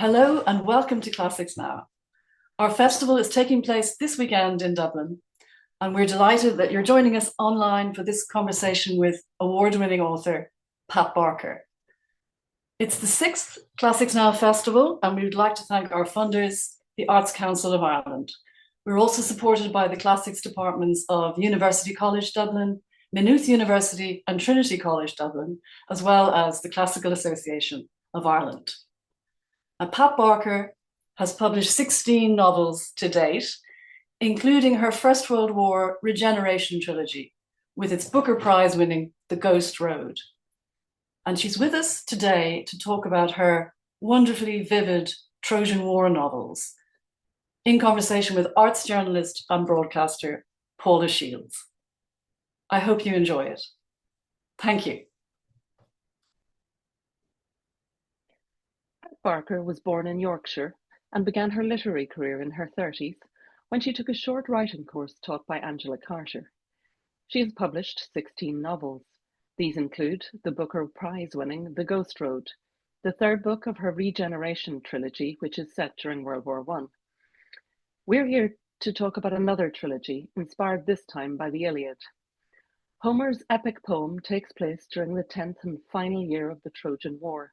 Hello and welcome to Classics Now. Our festival is taking place this weekend in Dublin, and we're delighted that you're joining us online for this conversation with award-winning author Pat Barker. It's the sixth Classics Now festival, and we would like to thank our funders, the Arts Council of Ireland. We're also supported by the Classics departments of University College Dublin, Maynooth University, and Trinity College Dublin, as well as the Classical Association of Ireland. And Pat Barker has published 16 novels to date, including her First World War Regeneration Trilogy, with its Booker Prize winning The Ghost Road. And she's with us today to talk about her wonderfully vivid Trojan War novels, in conversation with arts journalist and broadcaster Paula Shields. I hope you enjoy it. Thank you. Barker was born in Yorkshire and began her literary career in her 30s when she took a short writing course taught by Angela Carter. She has published 16 novels. These include the Booker Prize-winning The Ghost Road, the third book of her Regeneration trilogy, which is set during World War I. We're here to talk about another trilogy, inspired this time by the Iliad. Homer's epic poem takes place during the 10th and final year of the Trojan War.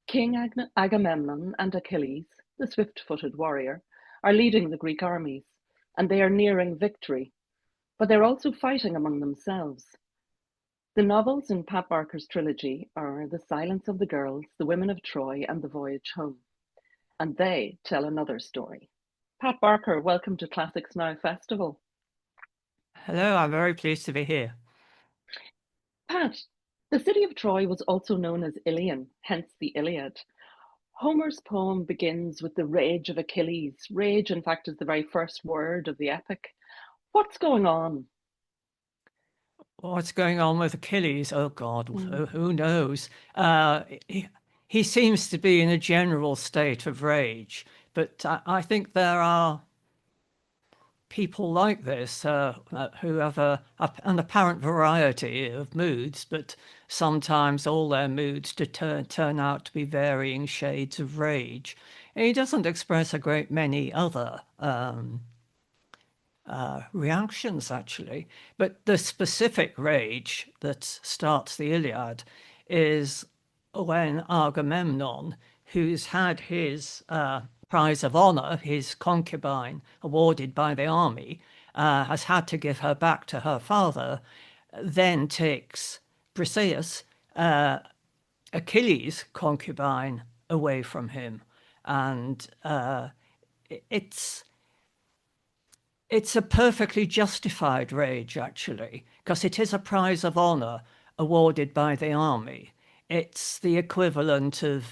King Agamemnon and Achilles, the swift-footed warrior, are leading the Greek armies, and they are nearing victory, but they're also fighting among themselves. The novels in Pat Barker's trilogy are The Silence of the Girls, The Women of Troy, and The Voyage Home, and they tell another story. Pat Barker, welcome to Classics Now Festival. Hello, I'm very pleased to be here. Pat, the city of Troy was also known as Ilion, hence the Iliad. Homer's poem begins with the rage of Achilles. Rage, in fact, is the very first word of the epic. What's going on? What's going on with Achilles? Oh, God, who knows? He seems to be in a general state of rage, but I think there are people like this who have an apparent variety of moods, but sometimes all their moods turn out to be varying shades of rage. And he doesn't express a great many other reactions, actually. But the specific rage that starts the Iliad is when Agamemnon, who's had his prize of honor, his concubine, awarded by the army, has had to give her back to her father, then takes Briseis, Achilles' concubine, away from him. And it's a perfectly justified rage, actually, because it is a prize of honor awarded by the army. It's the equivalent of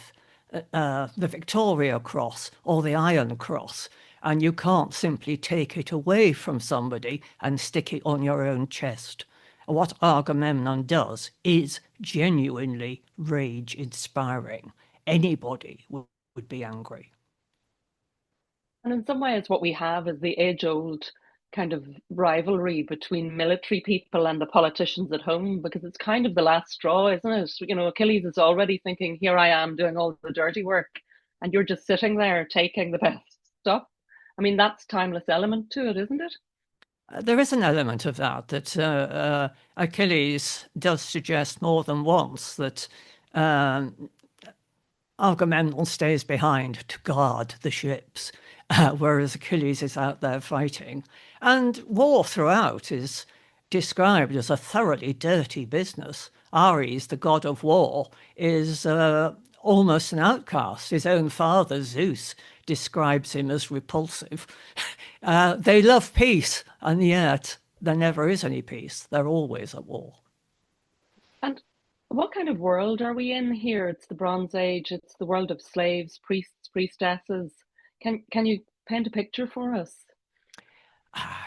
the Victoria Cross or the Iron Cross, and you can't simply take it away from somebody and stick it on your own chest. What Agamemnon does is genuinely rage-inspiring. Anybody would be angry. And in some ways, what we have is the age-old kind of rivalry between military people and the politicians at home, because it's kind of the last straw, isn't it? You know, Achilles is already thinking, here I am doing all the dirty work, and you're just sitting there taking the best stuff. I mean, that's timeless element to it, isn't it? There is an element of that Achilles does suggest more than once that Agamemnon stays behind to guard the ships, whereas Achilles is out there fighting. And war throughout is described as a thoroughly dirty business. Ares, the god of war, is almost an outcast. His own father, Zeus, describes him as repulsive. They love peace, and yet there never is any peace. They're always at war. And what kind of world are we in here? It's the Bronze Age, it's the world of slaves, priests, priestesses. Can you paint a picture for us?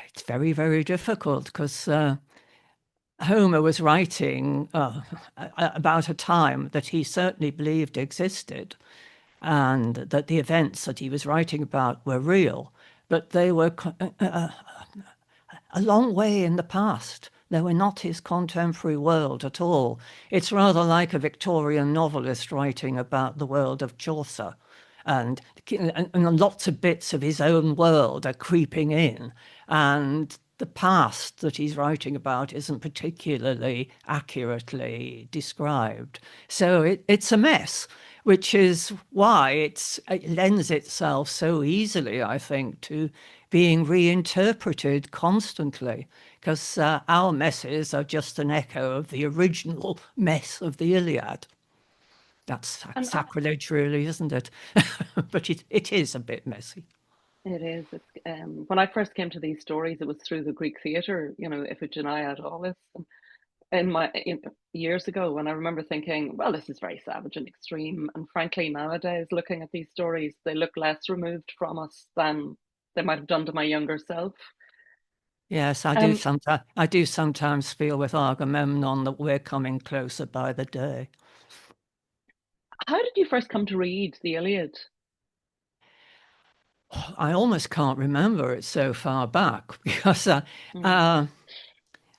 It's very, very difficult because Homer was writing about a time that he certainly believed existed, and that the events that he was writing about were real, but they were a long way in the past. They were not his contemporary world at all. It's rather like a Victorian novelist writing about the world of Chaucer. and lots of bits of his own world are creeping in, and the past that he's writing about isn't particularly accurately described. So it's a mess, which is why it lends itself so easily, I think, to being reinterpreted constantly, because our messes are just an echo of the original mess of the Iliad. That's And sacrilege, really, isn't it? But it is a bit messy. it is. It's when I first came to these stories, it was through the Greek theatre, Iphigenia at Aulis, years ago, and I remember thinking, well, this is very savage and extreme. And frankly, nowadays, looking at these stories, they look less removed from us than they might have done to my younger self. Yes, I do Um, sometimes. I do sometimes feel with Agamemnon that we're coming closer by the day. how did you first come to read the Iliad? I almost can't remember it so far back because Mm. uh,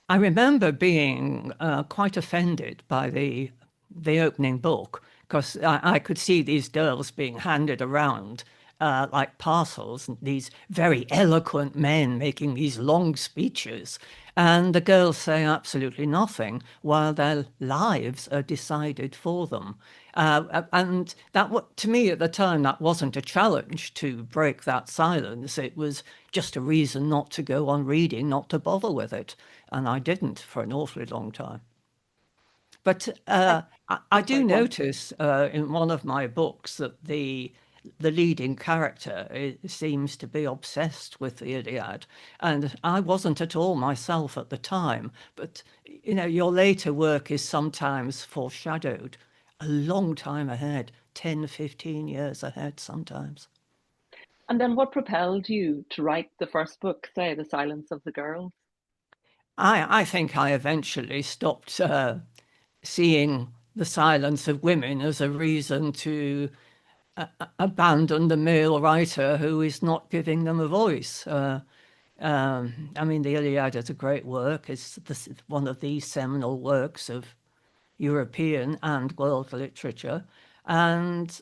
I remember being quite offended by the opening book because I could see these girls being handed around like parcels, and these very eloquent men making these long speeches, and the girls say absolutely nothing while their lives are decided for them. And to me at the time, that wasn't a challenge to break that silence. It was just a reason not to go on reading, not to bother with it. And I didn't for an awfully long time. But I, I I'm do sorry, go on. notice in one of my books that the leading character seems to be obsessed with the Iliad, and I wasn't at all myself at the time. But your later work is sometimes foreshadowed a long time ahead, 10, 15 years ahead sometimes. And then what propelled you to write the first book, say, The Silence of the Girls? I think I eventually stopped seeing the silence of women as a reason to abandon the male writer who is not giving them a voice. I mean, the Iliad is a great work. It's one of the seminal works of European and world literature. And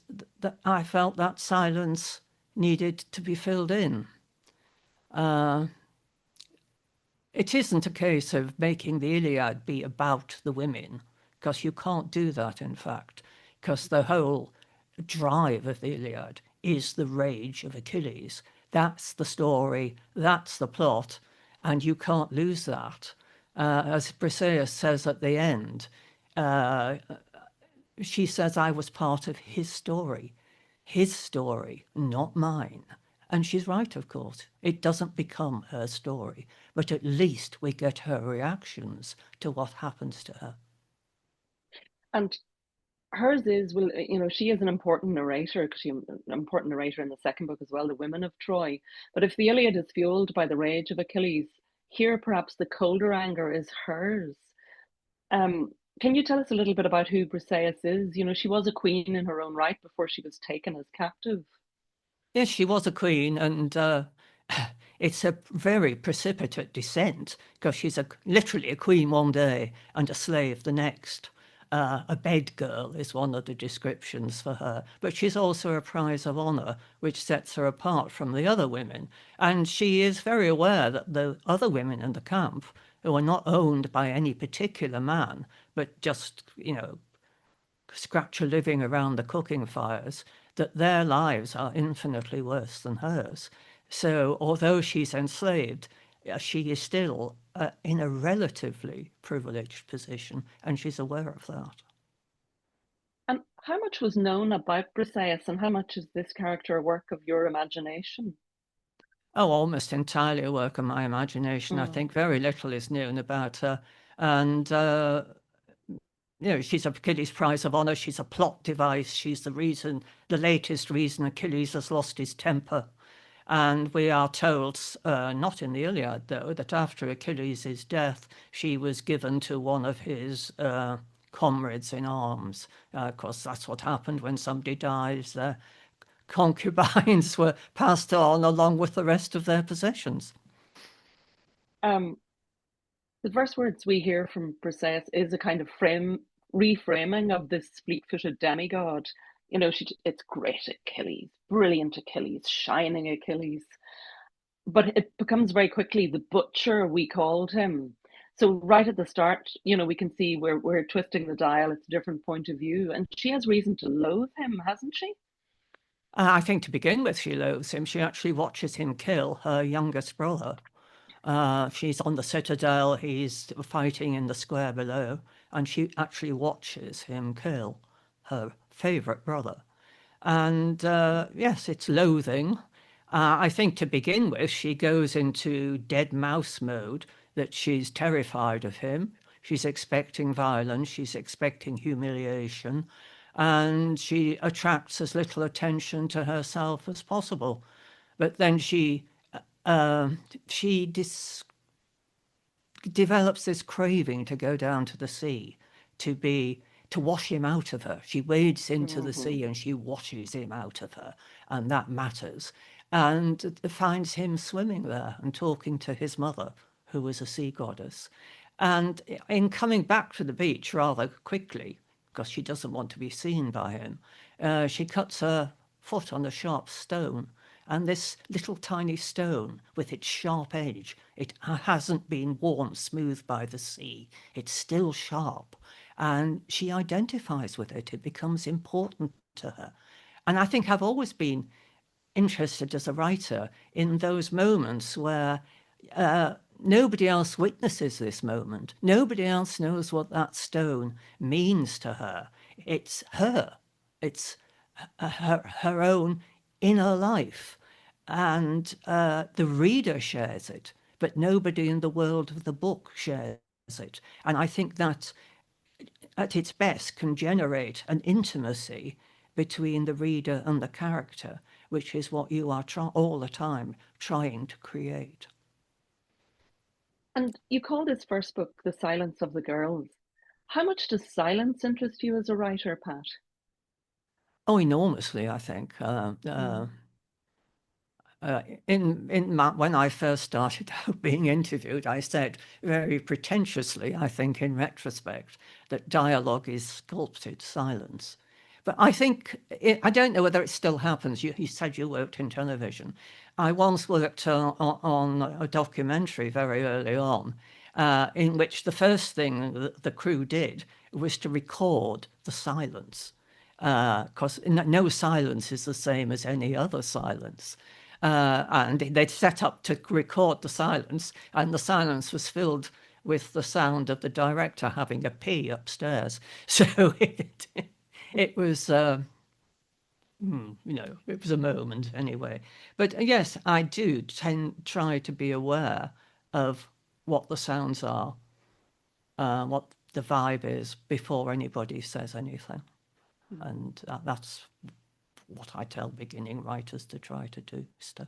I felt that silence needed to be filled in. It isn't a case of making the Iliad be about the women, because you can't do that, in fact, because the whole drive of the Iliad is the rage of Achilles. That's the story, that's the plot, and you can't lose that. As Briseis says at the end, uh, she says, I was part of his story, not mine. And she's right, of course. It doesn't become her story, but at least we get her reactions to what happens to her. And hers is, well, she is an important narrator because she's an important narrator in the second book as well, The Women of Troy. But if the Iliad is fueled by the rage of Achilles, here perhaps the colder anger is hers. Um, can you tell us a little bit about who Briseis is? She was a queen in her own right before she was taken as captive. Yes, she was a queen, and it's a very precipitate descent because she's literally a queen one day and a slave the next. A bed girl is one of the descriptions for her, but she's also a prize of honour, which sets her apart from the other women. And she is very aware that the other women in the camp, who are not owned by any particular man, but just, scratch a living around the cooking fires, that their lives are infinitely worse than hers. So, although she's enslaved, she is still in a relatively privileged position, and she's aware of that. And how much was known about Briseis and how much is this character a work of your imagination? Oh, almost entirely a work of my imagination. I Mm. think very little is known about her. And she's Achilles' prize of honor. She's a plot device. She's the latest reason Achilles has lost his temper. And we are told, not in the Iliad though, that after Achilles' death, she was given to one of his comrades in arms. Of course, that's what happened when somebody dies. Their concubines were passed on along with the rest of their possessions. Um, the first words we hear from Briseis is a kind of reframing of this fleet-footed demigod. it's great Achilles, brilliant Achilles, shining Achilles. But it becomes very quickly the butcher we called him. So right at the start, we can see we're twisting the dial. It's a different point of view, and she has reason to loathe him, hasn't she? I think to begin with, she loathes him. She actually watches him kill her youngest brother. She's on the citadel, he's fighting in the square below, and she actually watches him kill her favourite brother. And yes, it's loathing. I think to begin with, she goes into dead mouse mode, that she's terrified of him. She's expecting violence, she's expecting humiliation, and she attracts as little attention to herself as possible. But then uh, she develops this craving to go down to the sea, to wash him out of her. She wades into the sea and she washes him out of her, and that matters. And finds him swimming there and talking to his mother, who was a sea goddess. And in coming back to the beach rather quickly, because she doesn't want to be seen by him, she cuts her foot on a sharp stone. And this little tiny stone with its sharp edge, it hasn't been worn smooth by the sea. It's still sharp. And she identifies with it. It becomes important to her. And I think I've always been interested as a writer in those moments where nobody else witnesses this moment. Nobody else knows what that stone means to her. It's her. It's her own inner life. And the reader shares it, but nobody in the world of the book shares it. And I think that at its best can generate an intimacy between the reader and the character, which is what you are all the time trying to create. And you call this first book The Silence of the Girls. How much does silence interest you as a writer, Pat? Oh, enormously, I think. When I first started out being interviewed, I said very pretentiously, I think in retrospect, that dialogue is sculpted silence. But I think, I don't know whether it still happens. You said you worked in television. I once worked on a documentary very early on, in which the first thing that the crew did was to record the silence, because no silence is the same as any other silence. And they'd set up to record the silence, and the silence was filled with the sound of the director having a pee upstairs. So it was, it was a moment anyway. But yes, I do try to be aware of what the sounds are, what the vibe is before anybody says anything. And that's what I tell beginning writers to try to do, Steph.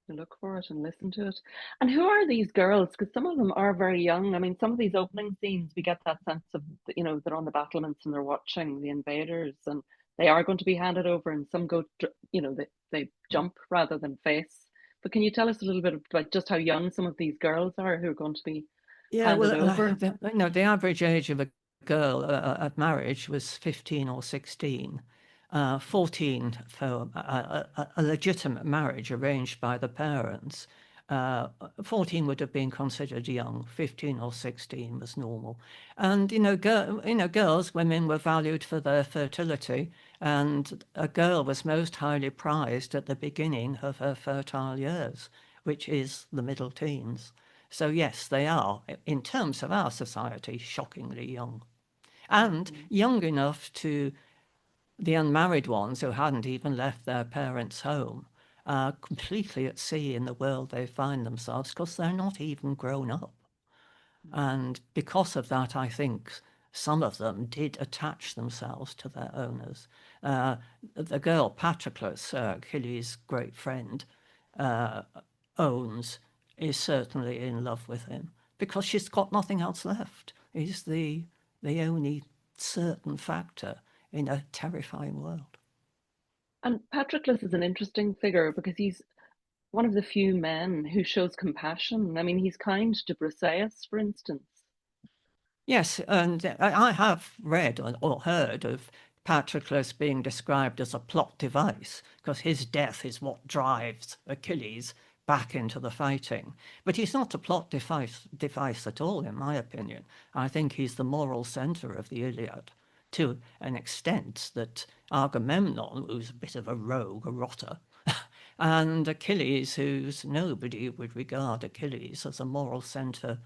To look for it and listen to it. And who are these girls? Because some of them are very young. I mean, some of these opening scenes, we get that sense of, they're on the battlements and they're watching the invaders and they are going to be handed over, and some go, they jump rather than face. But can you tell us a little bit about just how young some of these girls are who are going to be Yeah, handed well, over? the average age of a girl at marriage was 15 or 16. 14 for a legitimate marriage arranged by the parents. 14 would have been considered young. 15 or 16 was normal. And girls, women were valued for their fertility, and a girl was most highly prized at the beginning of her fertile years, which is the middle teens. So yes, they are, in terms of our society, shockingly young, and young enough to the unmarried ones who hadn't even left their parents' home, completely at sea in the world they find themselves, because they're not even grown up. And because of that, I think some of them did attach themselves to their owners. The girl Patroclus, Achilles' great friend, owns, is certainly in love with him because she's got nothing else left. He's the only certain factor in a terrifying world. And Patroclus is an interesting figure because he's one of the few men who shows compassion. I mean, he's kind to Briseis, for instance. Yes, and I have read or heard of Patroclus being described as a plot device, because his death is what drives Achilles back into the fighting. But he's not a plot device at all, in my opinion. I think he's the moral centre of the Iliad, to an extent that Agamemnon, who's a bit of a rogue, a rotter, and Achilles, who's nobody would regard Achilles as a moral centre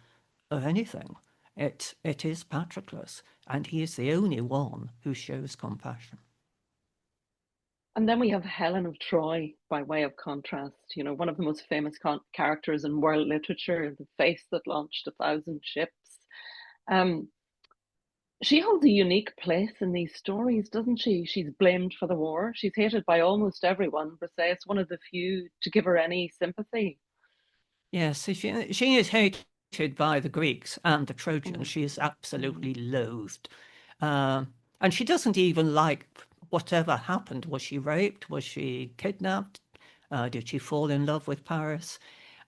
of anything. It is Patroclus, and he is the only one who shows compassion. And then we have Helen of Troy, by way of contrast, one of the most famous characters in world literature, the face that launched 1,000 ships. She holds a unique place in these stories, doesn't she? She's blamed for the war. She's hated by almost everyone. Briseis, one of the few to give her any sympathy. Yes, she is hated by the Greeks and the Trojans. She is absolutely loathed. And she doesn't even like whatever happened. Was she raped? Was she kidnapped? Did she fall in love with Paris?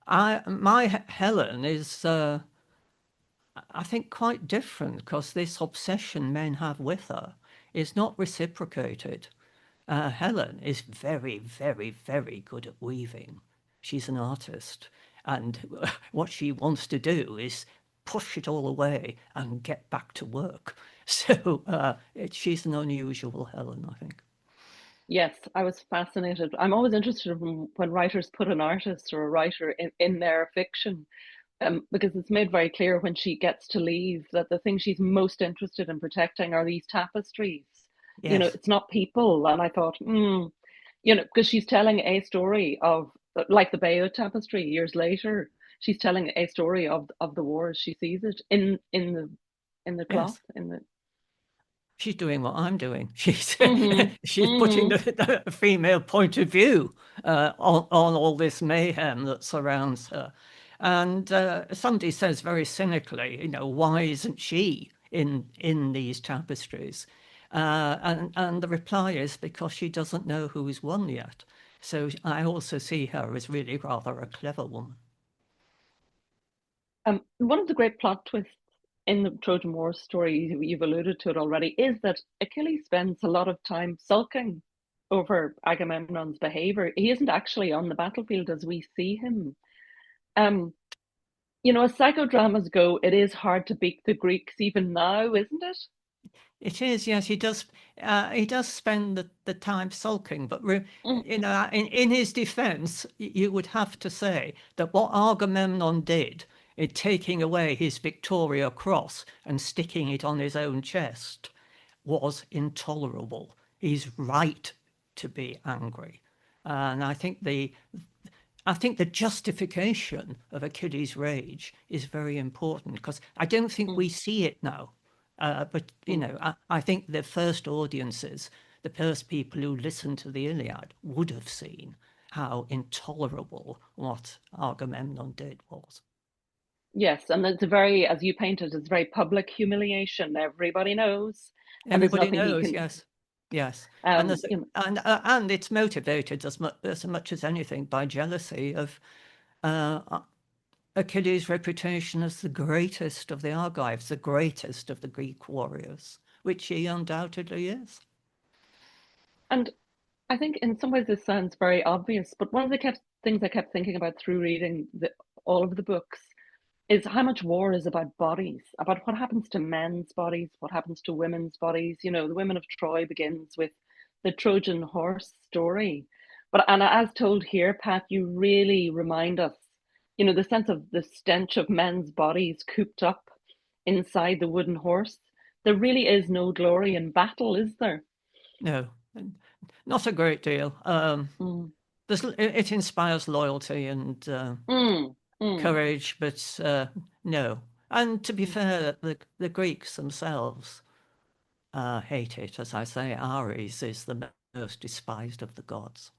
My Helen is, I think, quite different, because this obsession men have with her is not reciprocated. Helen is very, very, very good at weaving. She's an artist. And what she wants to do is push it all away and get back to work. So she's an unusual Helen, I think. Yes, I was fascinated. I'm always interested when writers put an artist or a writer in their fiction, because it's made very clear when she gets to leave that the thing she's most interested in protecting are these tapestries. Yes. It's not people. And I thought, because she's telling a story of, like the Bayeux tapestry years later, she's telling a story of the war as she sees it in the cloth, Yes. in the. She's doing what I'm doing. She's putting Mm-hmm. the female point of view on all this mayhem that surrounds her. And somebody says very cynically, why isn't she in these tapestries? And the reply is because she doesn't know who's won yet. So I also see her as really rather a clever woman. One of the great plot twists in the Trojan War story, you've alluded to it already, is that Achilles spends a lot of time sulking over Agamemnon's behavior. He isn't actually on the battlefield as we see him. Um, as psychodramas go, it is hard to beat the Greeks even now, isn't it? It is, yes. He does. He does spend the time sulking, but in his defence, you would have to say that what Agamemnon did in taking away his Victoria Cross and sticking it on his own chest was intolerable. He's right to be angry, and I think the justification of Achilles' rage is very important, because I don't think we see it now. But, I think the first audiences, the first people who listened to the Iliad would have seen how intolerable what Agamemnon did was. Yes, and it's a very, as you painted, it's very public humiliation. Everybody knows, and there's Everybody nothing he knows, can. yes. Yes. And Um, there's, you know, and it's motivated as much as anything by jealousy of Achilles' reputation as the greatest of the Argives, the greatest of the Greek warriors, which he undoubtedly is. and I think in some ways this sounds very obvious, but one of the things I kept thinking about through reading all of the books is how much war is about bodies, about what happens to men's bodies, what happens to women's bodies. The Women of Troy begins with the Trojan horse story. And as told here, Pat, you really remind us, the sense of the stench of men's bodies cooped up inside the wooden horse. There really is no glory in battle, is there? No, not a great deal. Mm. It inspires loyalty and Mm. Mm. courage, but no. And to be fair, the Greeks themselves hate it. As I say, Ares is the most despised of the gods.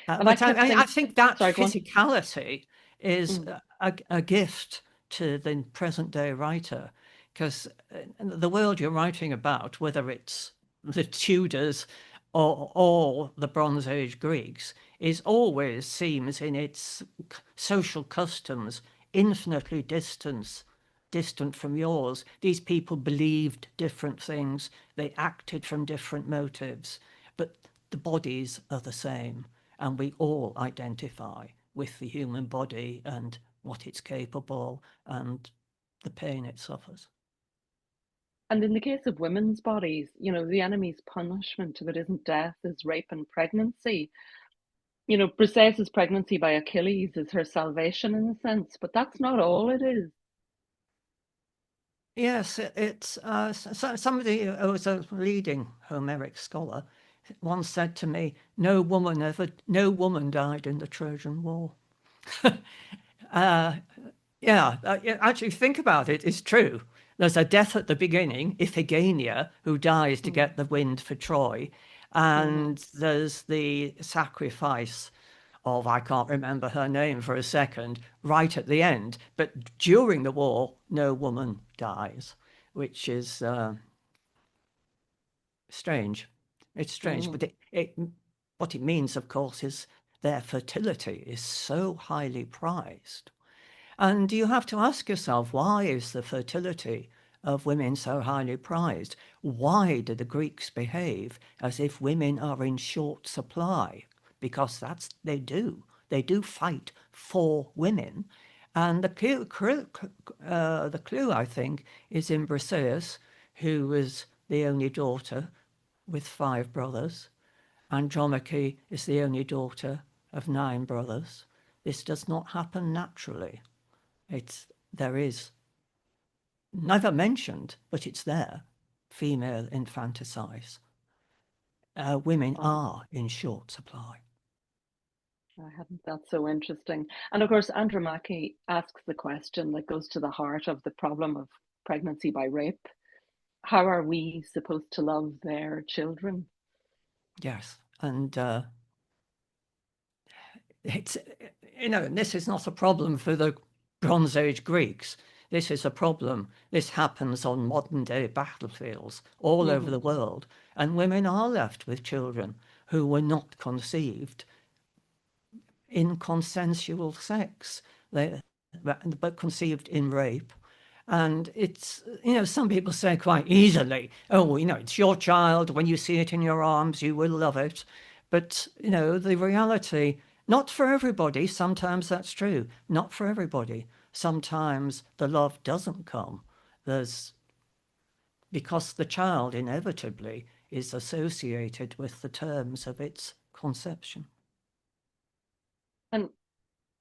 And I But kept I thinking, think that sorry, go on. physicality is Mm. a gift to the present day writer, because the world you're writing about, whether it's the Tudors or the Bronze Age Greeks, is always seems in its social customs infinitely distant distant from yours. These people believed different things. They acted from different motives, but the bodies are the same, and we all identify with the human body and what it's capable and the pain it suffers. And in the case of women's bodies, the enemy's punishment if it isn't death is rape and pregnancy. Briseis' pregnancy by Achilles is her salvation in a sense, but that's not all it is. Yes, it's somebody who was a leading Homeric scholar once said to me, no woman died in the Trojan War. Actually think about it, it's true. There's a death at the beginning, Iphigenia, who dies to get the wind for Troy. And there's the sacrifice of, I can't remember her name for a second, right at the end. But during the war, no woman dies, which is strange. It's strange, but what it means, of course, is their fertility is so highly prized. And you have to ask yourself, why is the fertility of women so highly prized? Why do the Greeks behave as if women are in short supply? Because they do. They do fight for women. And the clue, I think, is in Briseis, who was the only daughter with 5 brothers. Andromache is the only daughter of 9 brothers. This does not happen naturally. There is never mentioned, but it's there. Female infanticide. Women are in short supply. I hadn't. That's so interesting. And of course, Andromache asks the question that goes to the heart of the problem of pregnancy by rape. How are we supposed to love their children? Yes, and it's this is not a problem for the Bronze Age Greeks. This is a problem. This happens on modern day battlefields all over the world, and women are left with children who were not conceived in consensual sex, but conceived in rape. And it's, some people say quite easily, oh, it's your child. When you see it in your arms, you will love it. But, the reality, not for everybody, sometimes that's true. Not for everybody. Sometimes the love doesn't come. Because the child inevitably is associated with the terms of its conception. And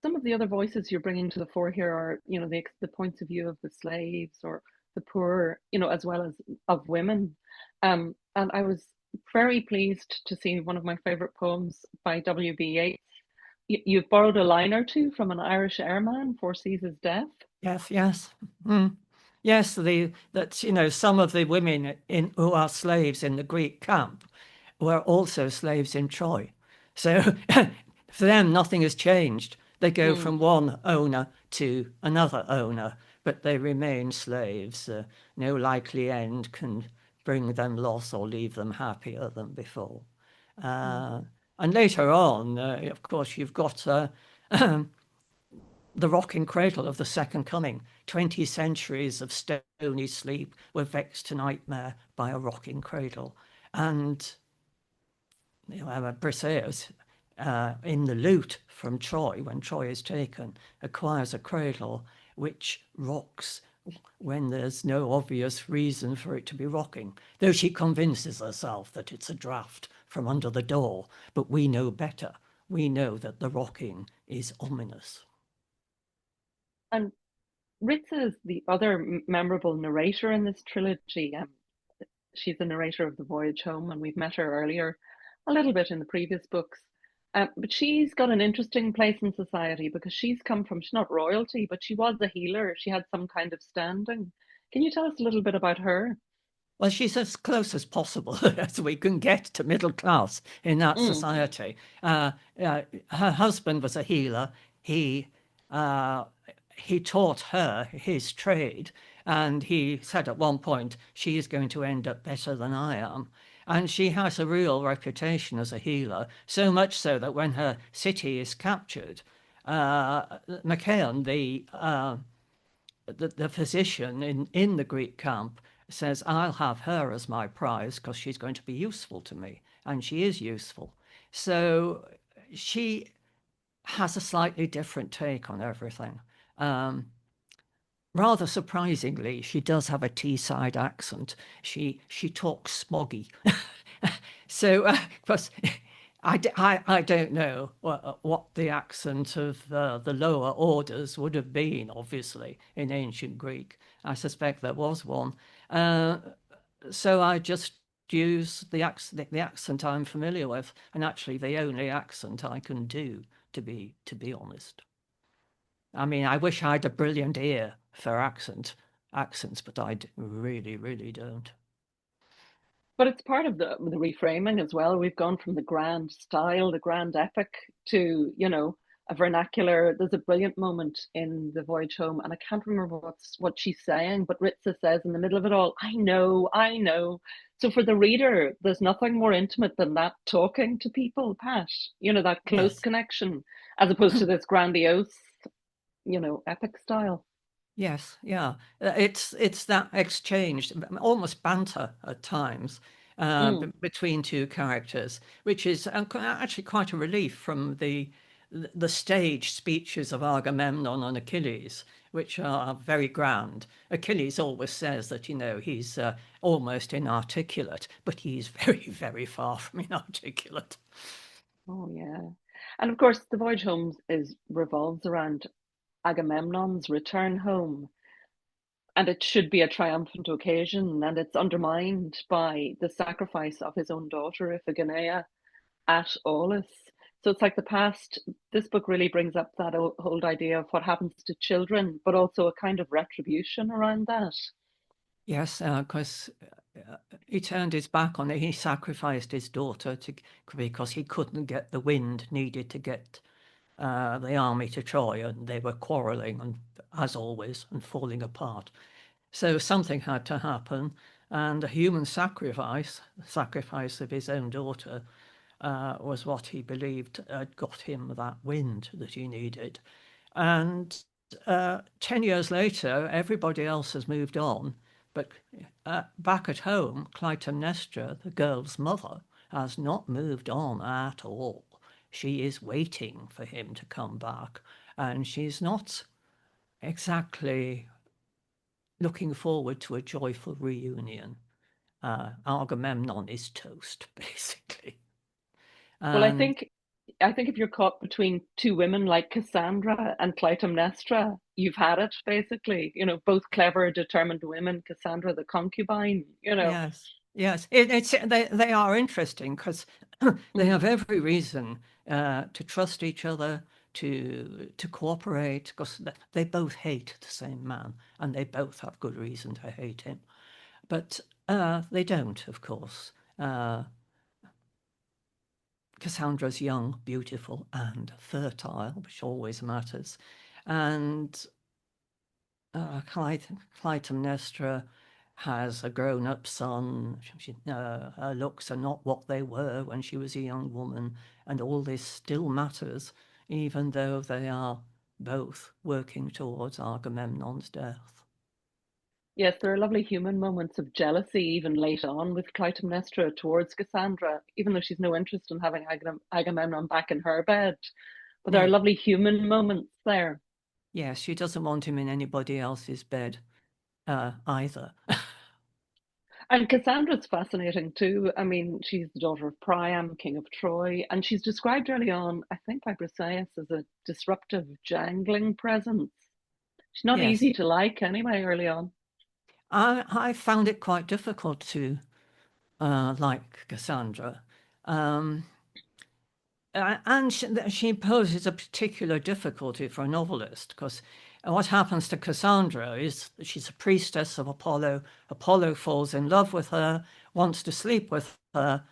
some of the other voices you're bringing to the fore here are, the points of view of the slaves or the poor, as well as of women. And I was very pleased to see one of my favorite poems by W.B. Yeats. You've borrowed a line or two from an Irish airman foresees his death. Yes. Yes, some of the women who are slaves in the Greek camp were also slaves in Troy. So for them, nothing has changed. They go from one owner to another owner, but they remain slaves. No likely end can bring them loss or leave them happier than before. And later on, of course, you've got the rocking cradle of the Second Coming. 20 centuries of stony sleep were vexed to nightmare by a rocking cradle. And Briseis, in the loot from Troy, when Troy is taken, acquires a cradle which rocks when there's no obvious reason for it to be rocking, though she convinces herself that it's a draught from under the door. But we know better. We know that the rocking is ominous. And Ritza is the other memorable narrator in this trilogy. She's the narrator of the Voyage Home, and we've met her earlier a little bit in the previous books. But she's got an interesting place in society because she's not royalty, but she was a healer. She had some kind of standing. Can you tell us a little bit about her? Well, she's as close as possible as we can get to middle class in that society. Her husband was a healer. He taught her his trade, and he said at one point, she is going to end up better than I am. And she has a real reputation as a healer, so much so that when her city is captured, Machaon, the physician in the Greek camp says, I'll have her as my prize because she's going to be useful to me. And she is useful. So she has a slightly different take on everything. Rather surprisingly, she does have a Teesside accent. She talks smoggy. So, because I don't know what the accent of the lower orders would have been, obviously, in ancient Greek. I suspect there was one. So I just use the accent I'm familiar with, and actually the only accent I can do, to be honest. I mean, I wish I had a brilliant ear for accents, but I really, really don't. But it's part of the reframing as well. We've gone from the grand style, the grand epic, to, a vernacular. There's a brilliant moment in the Voyage Home, and I can't remember what she's saying, but Ritza says in the middle of it all, I know, I know. So for the reader, there's nothing more intimate than that talking to people, Pat, that close Yes. connection, as opposed to this grandiose, epic style. Yes, yeah. It's that exchange, almost banter at times, Mm. between two characters, which is actually quite a relief from the stage speeches of Agamemnon and Achilles, which are very grand. Achilles always says that, he's almost inarticulate, but he's very, very far from inarticulate. Oh yeah. And of course, the Voyage Home is revolves around Agamemnon's return home, and it should be a triumphant occasion, and it's undermined by the sacrifice of his own daughter Iphigenia at Aulis. So it's like the past. This book really brings up that old idea of what happens to children, but also a kind of retribution around that. Yes, because he turned his back on it. He sacrificed his daughter because he couldn't get the wind needed to get the army to Troy, and they were quarrelling, and as always, and falling apart. So something had to happen, and a human sacrifice, the sacrifice of his own daughter, was what he believed had got him that wind that he needed. And 10 years later, everybody else has moved on. But back at home, Clytemnestra, the girl's mother, has not moved on at all. She is waiting for him to come back, and she's not exactly looking forward to a joyful reunion. Agamemnon is toast, basically. Well, I And think I think if you're caught between two women like Cassandra and Clytemnestra, you've had it basically. Both clever, determined women. Cassandra, the concubine. yes, yes, they are interesting because they Mm. have every reason to trust each other, to cooperate, because they both hate the same man, and they both have good reason to hate him. But they don't, of course. Cassandra's young, beautiful, and fertile, which always matters. And Clytemnestra has a grown-up son. Her looks are not what they were when she was a young woman, and all this still matters, even though they are both working towards Agamemnon's death. Yes, there are lovely human moments of jealousy even late on with Clytemnestra towards Cassandra, even though she's no interest in having Agamemnon back in her bed. But there are No, lovely human moments there. yes, she doesn't want him in anybody else's bed either. And Cassandra's fascinating too. I mean, she's the daughter of Priam, king of Troy, and she's described early on, I think, by Briseis as a disruptive, jangling presence. She's not Yes, easy to like anyway, early on. I found it quite difficult to like Cassandra. Um, and she poses a particular difficulty for a novelist because what happens to Cassandra is that she's a priestess of Apollo. Apollo falls in love with her, wants to sleep with her,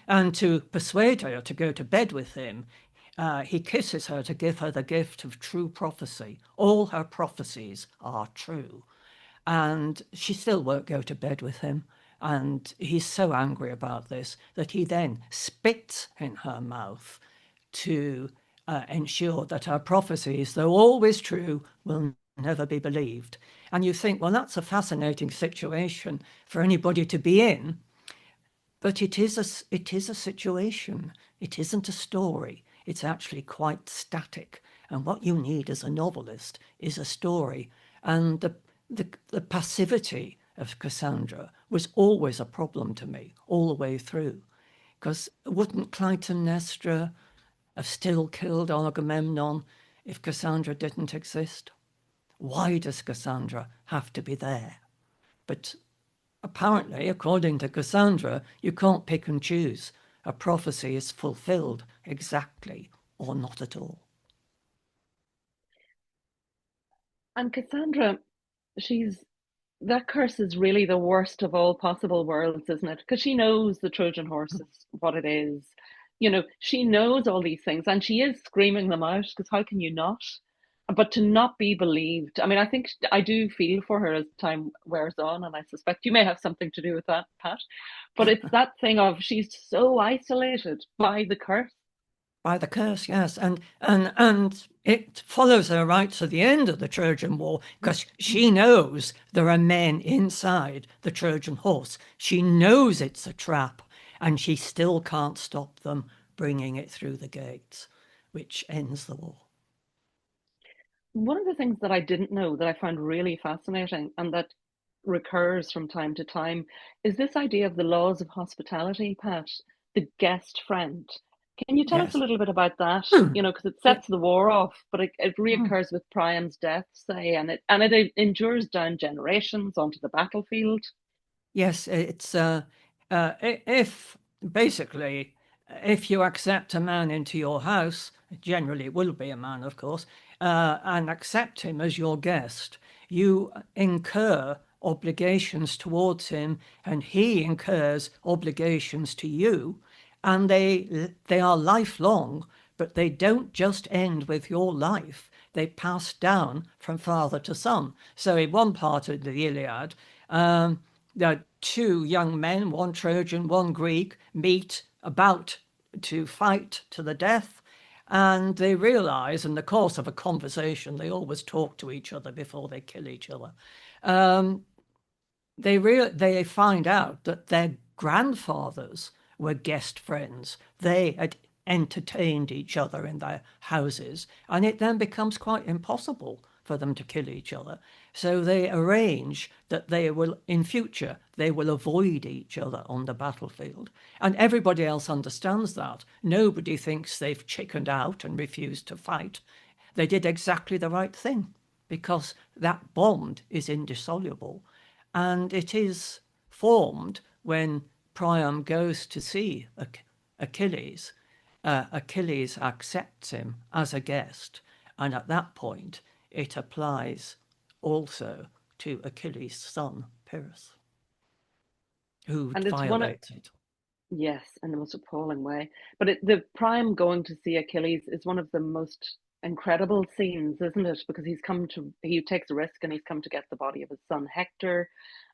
and to persuade her to go to bed with him, he kisses her to give her the gift of true prophecy. All her prophecies are true. And she still won't go to bed with him. And he's so angry about this that he then spits in her mouth to ensure that her prophecies, though always true, will never be believed. And you think, well, that's a fascinating situation for anybody to be in. But it is a situation. It isn't a story. It's actually quite static. And what you need as a novelist is a story. And the passivity of Cassandra was always a problem to me all the way through. Because wouldn't Clytemnestra have still killed Agamemnon if Cassandra didn't exist? Why does Cassandra have to be there? But apparently, according to Cassandra, you can't pick and choose. A prophecy is fulfilled exactly or not at all. And Cassandra, that curse is really the worst of all possible worlds, isn't it? Because she knows the Trojan horse is what it is. She knows all these things and she is screaming them out because how can you not? But to not be believed, I mean, I think I do feel for her as time wears on, and I suspect you may have something to do with that, Pat. But it's that thing of she's so isolated by the curse. By the curse, yes, and it follows her right to the end of the Trojan War because she knows there are men inside the Trojan horse. She knows it's a trap, and she still can't stop them bringing it through the gates, which ends the war. One of the things that I didn't know that I found really fascinating and that recurs from time to time is this idea of the laws of hospitality, Pat, the guest friend. Can you tell us a Yes. little bit about that? Because it Yeah. sets the war off, but it reoccurs with Priam's death, say, and it endures down generations onto the battlefield. Yes, it's if basically if you accept a man into your house, generally it will be a man, of course, and accept him as your guest, you incur obligations towards him, and he incurs obligations to you, and they are lifelong, but they don't just end with your life. They pass down from father to son. So in one part of the Iliad, the two young men, one Trojan, one Greek, meet about to fight to the death, and they realize in the course of a conversation, they always talk to each other before they kill each other. They find out that their grandfathers were guest friends. They had entertained each other in their houses, and it then becomes quite impossible for them to kill each other. So they arrange that in future, they will avoid each other on the battlefield. And everybody else understands that. Nobody thinks they've chickened out and refused to fight. They did exactly the right thing because that bond is indissoluble. And it is formed when Priam goes to see Achilles. Achilles accepts him as a guest, and at that point it applies also to Achilles' son Pyrrhus, who And it's one of, violates it. yes, in the most appalling way. But the Prime going to see Achilles is one of the most incredible scenes, isn't it? Because he takes a risk and he's come to get the body of his son Hector.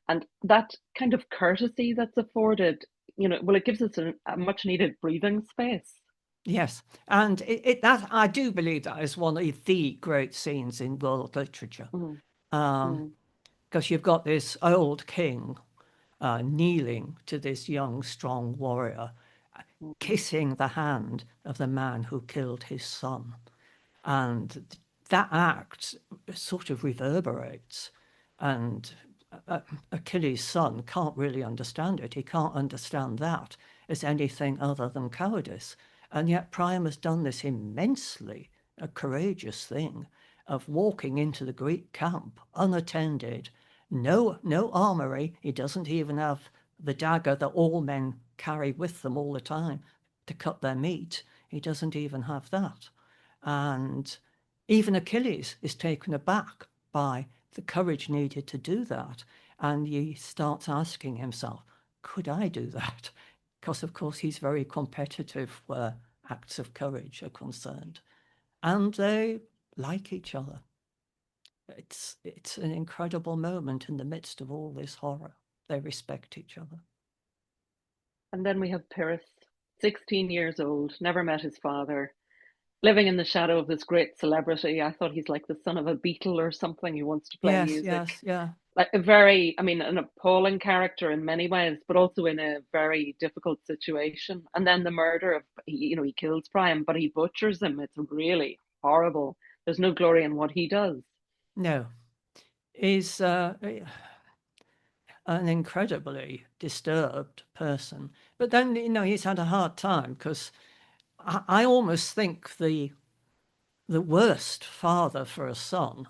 And that kind of courtesy that's afforded, well, it gives us a much needed breathing space. Yes, and that I do believe that is one of the great scenes in world literature, Mm, because mm, you've got this old king kneeling to this young, strong warrior, mm. kissing the hand of the man who killed his son. And that act sort of reverberates. And Achilles' son can't really understand it. He can't understand that as anything other than cowardice. And yet Priam has done this immensely a courageous thing of walking into the Greek camp unattended, no armory. He doesn't even have the dagger that all men carry with them all the time to cut their meat. He doesn't even have that. And even Achilles is taken aback by the courage needed to do that. And he starts asking himself, could I do that? Because, of course, he's very competitive where acts of courage are concerned. And they like each other. It's an incredible moment in the midst of all this horror. They respect each other. And then we have Pyrrhus, 16 years old, never met his father. living in the shadow of this great celebrity. I thought he's like the son of a Beatle or something who wants to play Yes, music. yes, yeah. Like a very, I mean, an appalling character in many ways, but also in a very difficult situation. And then the murder of, he kills Priam, but he butchers him. It's really horrible. There's no glory in what he does. No, he's an incredibly disturbed person. But then, he's had a hard time because I almost think the worst father for a son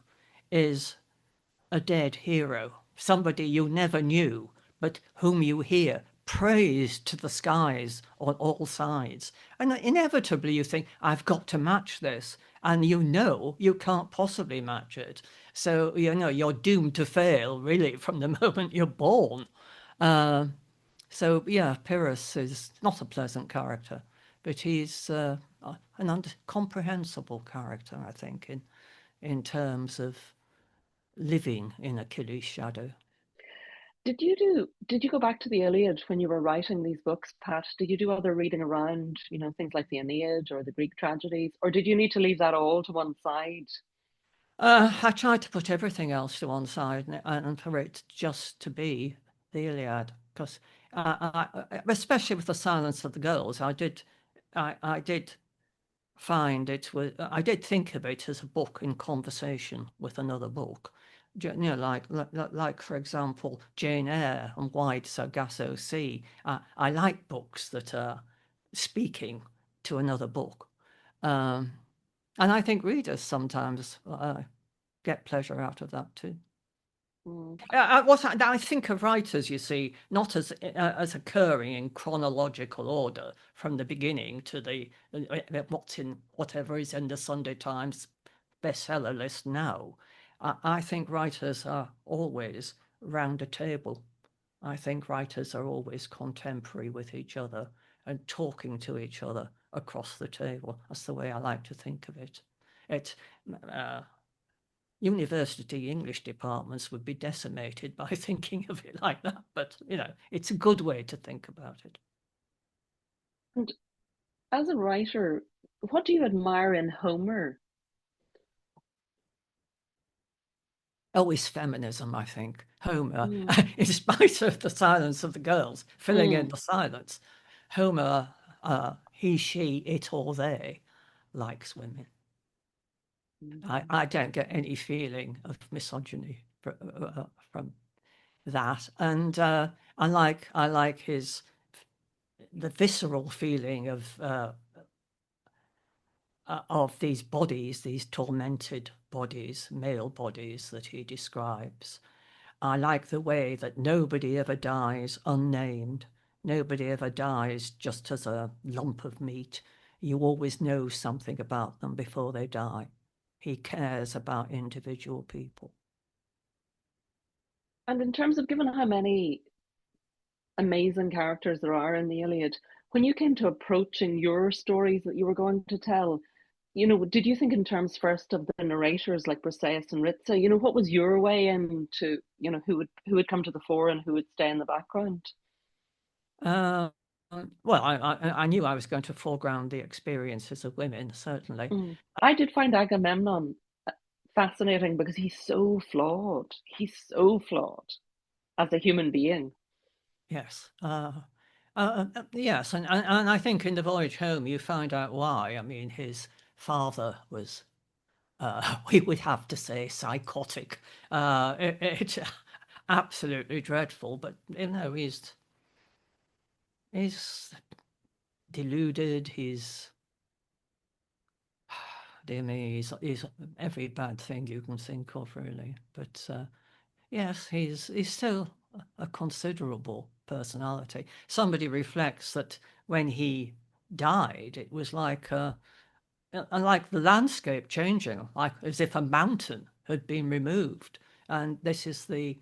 is a dead hero, somebody you never knew, but whom you hear praised to the skies on all sides. And inevitably you think, I've got to match this. And you can't possibly match it. So, you're doomed to fail, really, from the moment you're born. Uh, so, yeah, Pyrrhus is not a pleasant character, but he's an incomprehensible character, I think, in terms of living in Achilles' shadow. Did you go back to the Iliad when you were writing these books, Pat? Did you do other reading around, things like the Aeneid or the Greek tragedies, or did you need to leave that all to one side? I tried to put everything else to one side and for it just to be the Iliad, because especially with the Silence of the Girls, I did find I did think of it as a book in conversation with another book. Like for example, Jane Eyre and Wide Sargasso Sea. I like books that are speaking to another book. Um, and I think readers sometimes get pleasure out of that too. Mm. I think of writers, you see, not as occurring in chronological order from the beginning to the what's in whatever is in the Sunday Times bestseller list now. I think writers are always round a table. I think writers are always contemporary with each other and talking to each other across the table. That's the way I like to think of it. It uh, University English departments would be decimated by thinking of it like that. But, it's a good way to think about it. And as a writer, what do you admire in Homer? Always feminism, I think. Homer, Mm. in spite of the silence of the girls, filling in Mm. the silence, Homer, he, she, it, or they, likes women. I don't get any feeling of misogyny from that. And I like the visceral feeling of these bodies, these tormented bodies, male bodies that he describes. I like the way that nobody ever dies unnamed. Nobody ever dies just as a lump of meat. You always know something about them before they die. He cares about individual people. And in terms of given how many amazing characters there are in the Iliad, when you came to approaching your stories that you were going to tell, did you think in terms first of the narrators like Briseis and Ritza? What was your way into, who would come to the fore and who would stay in the background? Um, well, I knew I was going to foreground the experiences of women, certainly. Mm. I did find Agamemnon fascinating because he's so flawed. He's so flawed as a human being. Yes. Yes, and I think in the Voyage Home you find out why. I mean, his father was, we would have to say, psychotic. It's absolutely dreadful, but he's deluded. Dear me, he's every bad thing you can think of, really. But yes, he's still a considerable personality. Somebody reflects that when he died, it was like the landscape changing, like as if a mountain had been removed. And this is the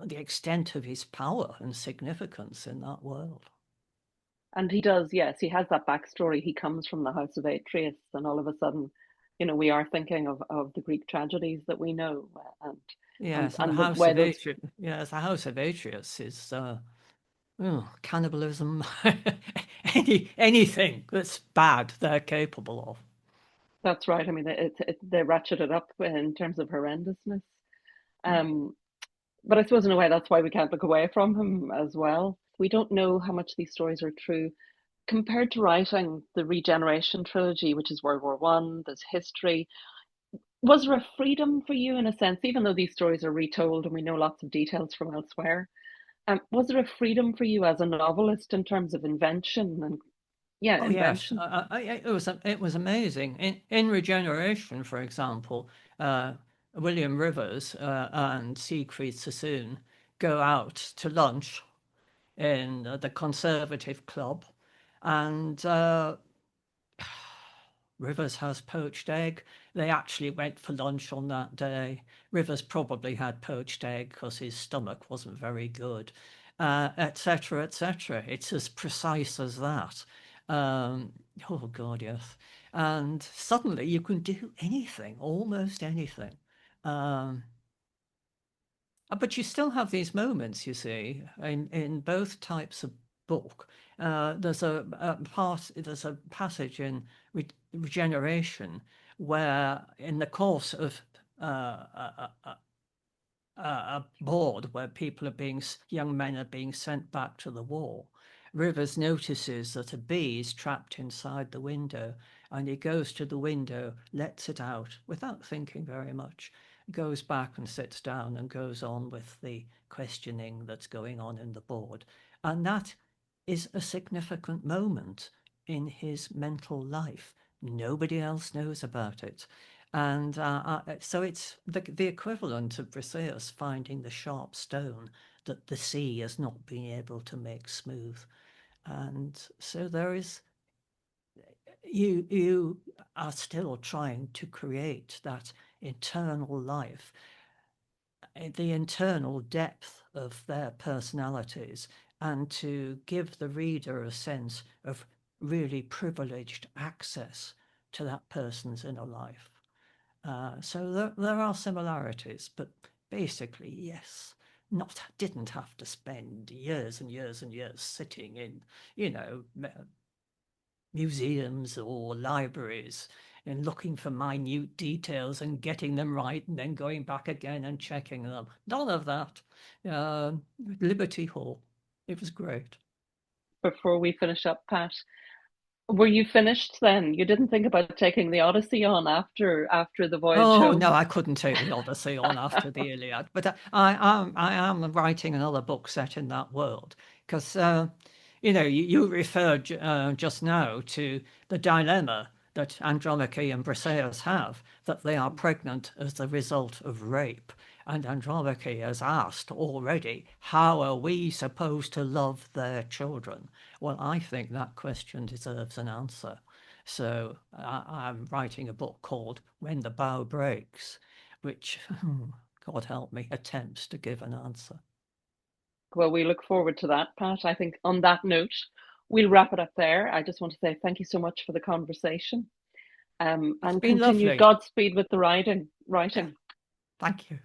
extent of his power and significance in that world. And he does, yes, he has that backstory. He comes from the house of Atreus, and all of a sudden, we are thinking of the Greek tragedies that we know, and and Yes, and the and the House way of those. Atreus. Yes, the House of Atreus is cannibalism. Anything that's bad, they're capable of. That's right. I mean, they ratchet it up in terms of horrendousness. Um, but I suppose in a way that's why we can't look away from him as well. We don't know how much these stories are true. Compared to writing the Regeneration trilogy, which is World War One, there's history. Was there a freedom for you in a sense, even though these stories are retold and we know lots of details from elsewhere? Was there a freedom for you as a novelist in terms of invention and yeah, Oh yes, invention? it was amazing. In Regeneration, for example, William Rivers and Siegfried Sassoon go out to lunch in the Conservative Club, and Rivers has poached egg. They actually went for lunch on that day. Rivers probably had poached egg because his stomach wasn't very good, etc., etc. It's as precise as that. Um, oh God, yes. And suddenly you can do anything, almost anything. Um, but you still have these moments, you see, in both types of book. There's a passage in Regeneration where, in the course of a board where young men are being sent back to the war, Rivers notices that a bee is trapped inside the window, and he goes to the window, lets it out without thinking very much, goes back and sits down and goes on with the questioning that's going on in the board. And that is a significant moment in his mental life. Nobody else knows about it. And so it's the equivalent of Briseis finding the sharp stone that the sea has not been able to make smooth. And so there is, you are still trying to create that internal life, the internal depth of their personalities, and to give the reader a sense of really privileged access to that person's inner life. So there are similarities, but basically, yes, didn't have to spend years and years and years sitting in, you know, museums or libraries and looking for minute details and getting them right and then going back again and checking them. None of that. Liberty Hall. It was great. Before we finish up, Pat, were you finished then? You didn't think about taking the Odyssey on after the Voyage Oh Home? no, I couldn't take the Odyssey on after the Iliad, but I am writing another book set in that world because you referred just now to the dilemma that Andromache and Briseis have, that they are pregnant as the result of rape, and Andromache has asked already, how are we supposed to love their children? Well, I think that question deserves an answer. So I'm writing a book called When the Bow Breaks, which, God help me, attempts to give an answer. Well, we look forward to that, Pat. I think on that note, we'll wrap it up there. I just want to say thank you so much for the conversation It's and been continued lovely. Godspeed with the writing. Yeah, thank you.